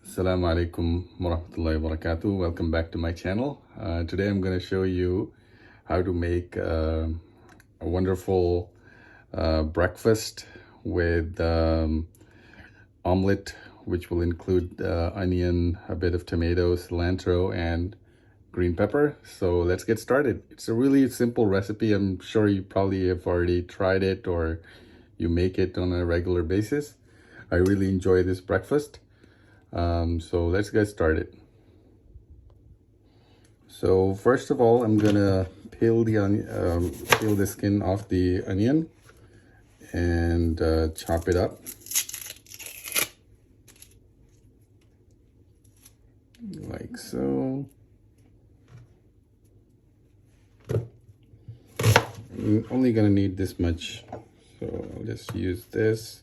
Assalamu alaikum warahmatullahi wabarakatuh. Welcome back to my channel. Today I'm going to show you how to make a wonderful breakfast with omelette, which will include onion, a bit of tomato, cilantro, and green pepper. So let's get started. It's a really simple recipe. I'm sure you probably have already tried it or you make it on a regular basis. I really enjoy this breakfast. So let's get started. So first of all, I'm gonna peel the onion, peel the skin off the onion and chop it up like so. I'm only gonna need this much, so I'll just use this.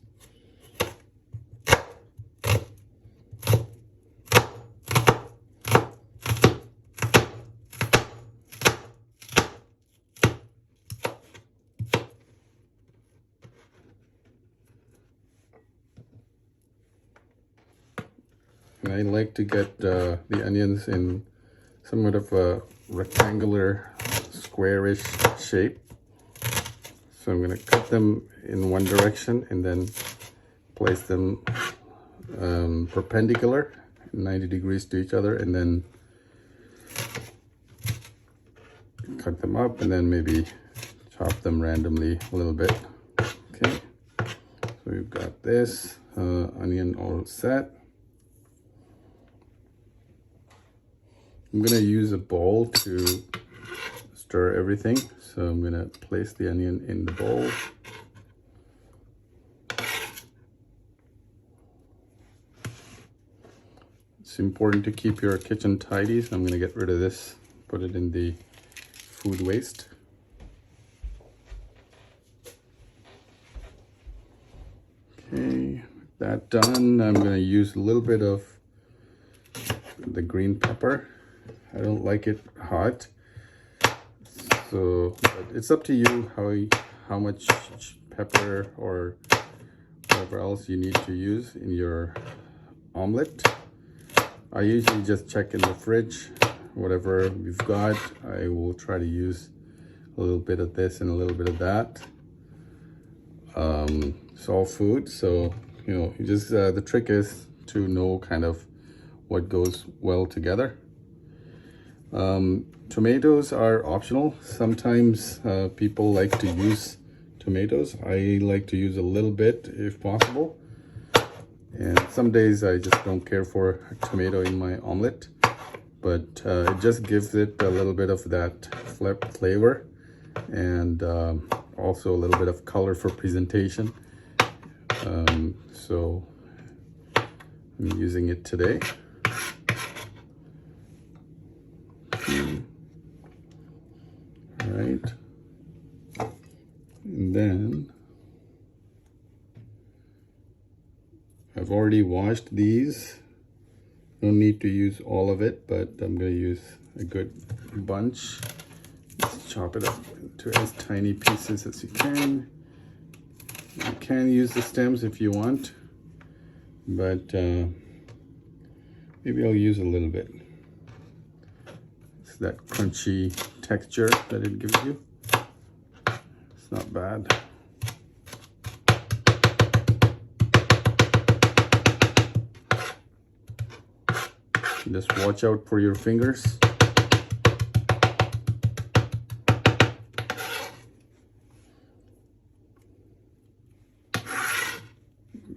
And I like to get the onions in somewhat of a rectangular, squarish shape. So I'm going to cut them in one direction and then place them perpendicular, 90 degrees to each other, and then cut them up and then maybe chop them randomly a little bit. Okay, so we've got this onion all set. I'm gonna use a bowl to stir everything. So I'm gonna place the onion in the bowl. It's important to keep your kitchen tidy, so I'm gonna get rid of this, put it in the food waste. Okay, with that done, I'm gonna use a little bit of the green pepper. I don't like it hot, so but it's up to you how much pepper or whatever else you need to use in your omelette. I usually just check in the fridge, whatever we've got. I will try to use a little bit of this and a little bit of that. It's all food, so you know, you just the trick is to know kind of what goes well together. Tomatoes are optional. Sometimes people like to use tomatoes. I like to use a little bit if possible. And some days I just don't care for a tomato in my omelette, but it just gives it a little bit of that flavor and also a little bit of color for presentation. So I'm using it today. All right, and then I've already washed these. Don't need to use all of it, but I'm going to use a good bunch. Just chop it up into as tiny pieces as you can. You can use the stems if you want, but maybe I'll use a little bit. It's that crunchy texture that it gives you. It's not bad. Just watch out for your fingers.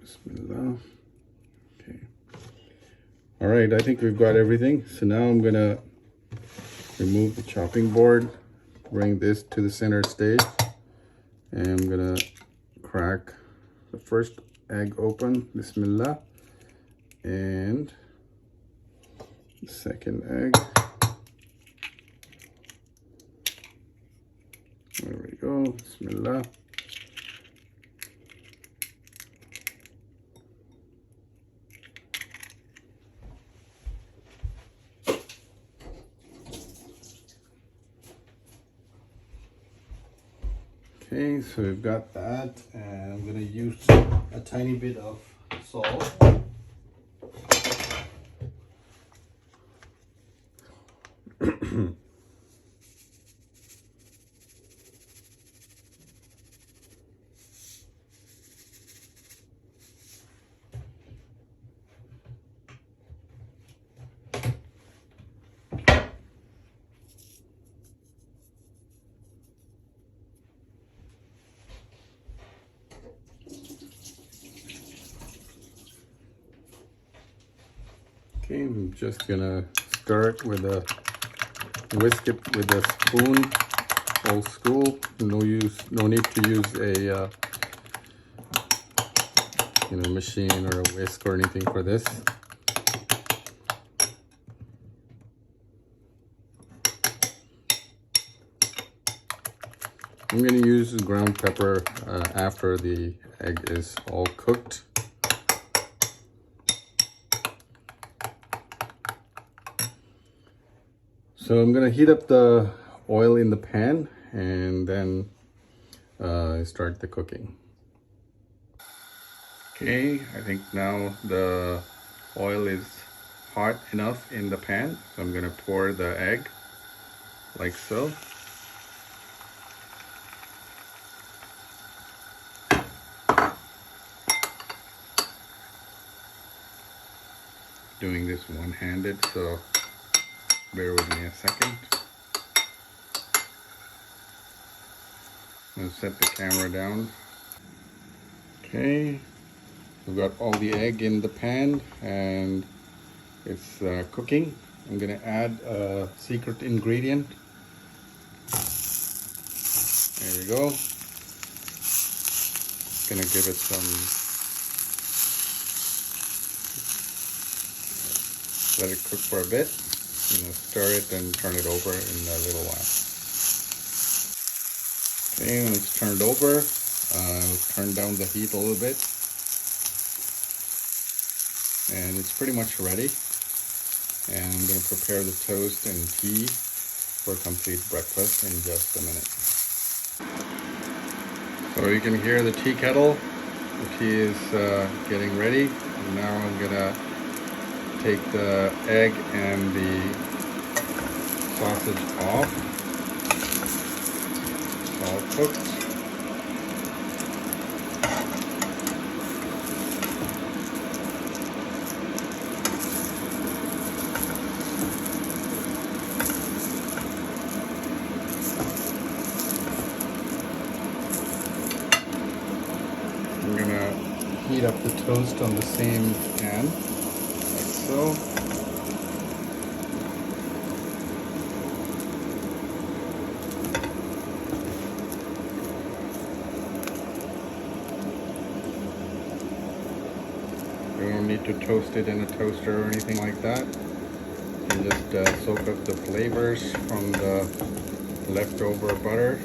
Bismillah. Okay. All right, I think we've got everything. So now I'm gonna remove the chopping board, bring this to the center stage, and I'm gonna crack the first egg open. Bismillah. And second egg. There we go. Bismillah. Okay, so we've got that, and I'm gonna use a tiny bit of salt. Okay, I'm just gonna stir it with a whisk it with a spoon, old school. No need to use a machine or a whisk or anything for this. I'm going to use ground pepper after the egg is all cooked. So I'm going to heat up the oil in the pan and then start the cooking. Okay, I think now the oil is hot enough in the pan. So I'm going to pour the egg like so. Doing this one-handed, so bear with me a second. I'm going to set the camera down. Okay, we've got all the egg in the pan and it's cooking. I'm going to add a secret ingredient. There we go. Going to give it some, let it cook for a bit. Stir it and turn it over in a little while. Okay, when it's turned over, turn down the heat a little bit. And it's pretty much ready. And I'm going to prepare the toast and tea for a complete breakfast in just a minute. So you can hear the tea kettle. The tea is getting ready. And now I'm going to take the egg and the sausage off. It's all cooked. I'm gonna heat up the toast on the same pan, like so. You don't need to toast it in a toaster or anything like that. You just soak up the flavors from the leftover butter.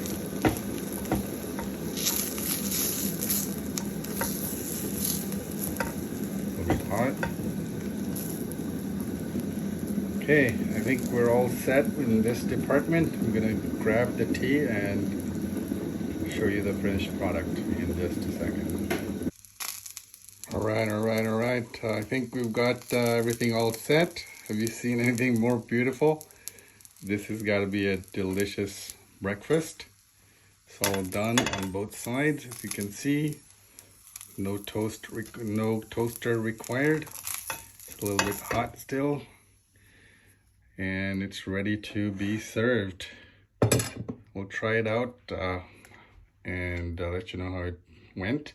Hot. Okay, I think we're all set in this department. I'm gonna grab the tea and show you the finished product in just a second. All right. I think we've got everything all set. Have you seen anything more beautiful? This has got to be a delicious breakfast. It's all done on both sides, as you can see. No toaster required. It's a little bit hot still, and it's ready to be served. We'll try it out and let you know how it went.